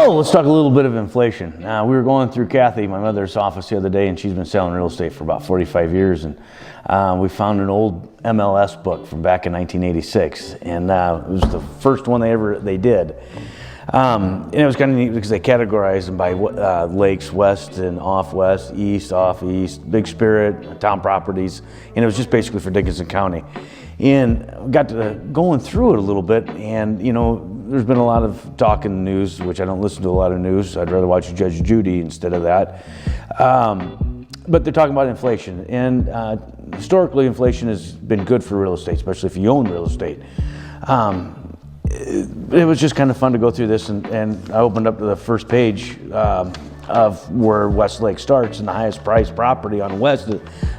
So let's talk a little bit of inflation. We were going through Kathy, my mother's office, the other day, and she's been selling real estate for about 45 years. And we found an old MLS book from back in 1986, and it was the first one they did. And it was kind of neat because they categorized them by lakes, west and off west, east, off east, Big Spirit, town properties, and it was just basically for Dickinson County. And got to going through it a little bit, and there's been a lot of talk in the news, which I don't listen to a lot of news. I'd rather watch Judge Judy instead of that. But they're talking about inflation, and historically inflation has been good for real estate, especially if you own real estate. It was just kind of fun to go through this, and I opened up to the first page of where Westlake starts, and the highest priced property on West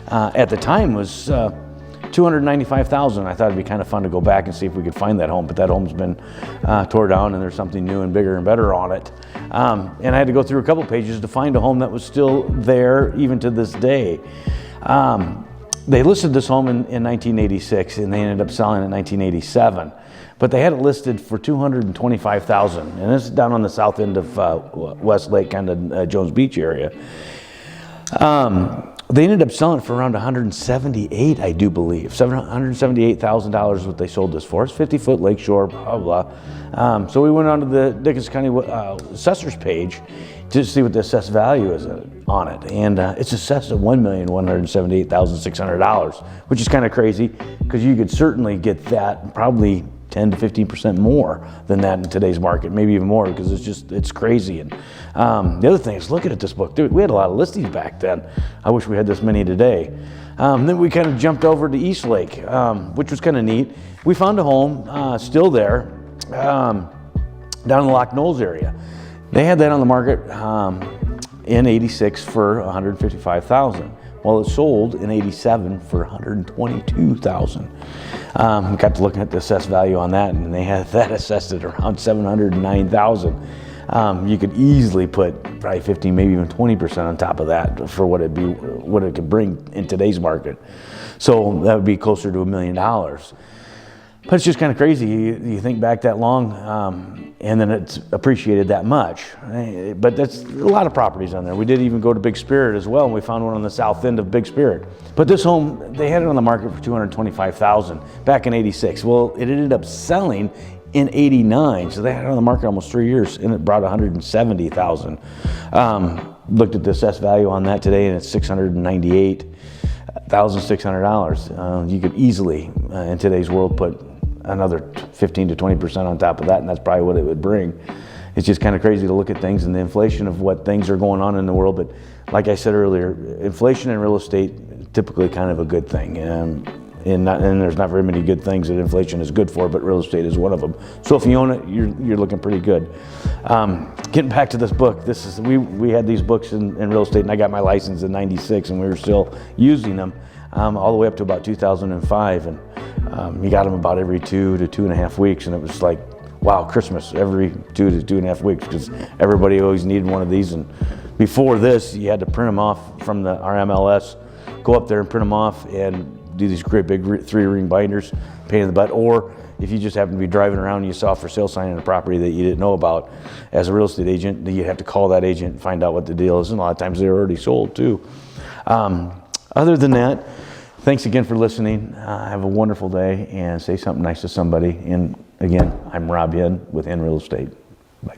at the time was $295,000. I thought it'd be kind of fun to go back and see if we could find that home, but that home's been tore down, and there's something new and bigger and better on it. And I had to go through a couple pages to find a home that was still there even to this day. They listed this home in 1986, and they ended up selling it in 1987. But they had it listed for $225,000, and this is down on the south end of Westlake, kind of Jones Beach area. They ended up selling it for around $178,000, I do believe. $178,000 is what they sold this for. It's 50-foot lakeshore, blah, blah. So we went onto the Dickinson County assessor's page to see what the assessed value is on it. And it's assessed at $1,178,600, which is kind of crazy because you could certainly get that probably 10 to 15% more than that in today's market, maybe even more, because it's crazy. And the other thing is, looking at this book, dude, we had a lot of listings back then. I wish we had this many today. Then we kind of jumped over to Eastlake, which was kind of neat. We found a home still there down in the Loch Knolls area. They had that on the market in '86 for $155,000. Well, it sold in '87 for $122,000. Got to looking at the assessed value on that, and they had that assessed at around $709,000. You could easily put probably 15, maybe even 20% on top of that for what it could bring in today's market. So that would be closer to $1 million. But it's just kind of crazy. You think back that long, and then it's appreciated that much. But that's a lot of properties on there. We did even go to Big Spirit as well, and we found one on the south end of Big Spirit. But this home, they had it on the market for $225,000 back in '86. Well, it ended up selling in '89, so they had it on the market almost 3 years, and it brought $170,000. Looked at the assessed value on that today, and it's $698,600. You could easily, in today's world, put another 15 to 20% on top of that, and that's probably what it would bring. It's just kind of crazy to look at things and the inflation of what things are going on in the world. But like I said earlier, inflation in real estate is typically kind of a good thing. And there's not very many good things that inflation is good for, but real estate is one of them. So if you own it, you're looking pretty good. Getting back to this book, we had these books in real estate, and I got my license in '96, and we were still using them all the way up to about 2005. And you got them about every 2 to 2.5 weeks, and it was like, wow, Christmas every 2 to 2.5 weeks, because everybody always needed one of these. And before this, you had to print them off from our MLS, go up there and print them off, and do these great big 3-ring binders, pain in the butt. Or if you just happen to be driving around and you saw a for sale sign on a property that you didn't know about, as a real estate agent, you have to call that agent and find out what the deal is. And a lot of times they're already sold too. Other than that, thanks again for listening. Have a wonderful day, and say something nice to somebody. And again, I'm Rob Yen with In Real Estate. Bye.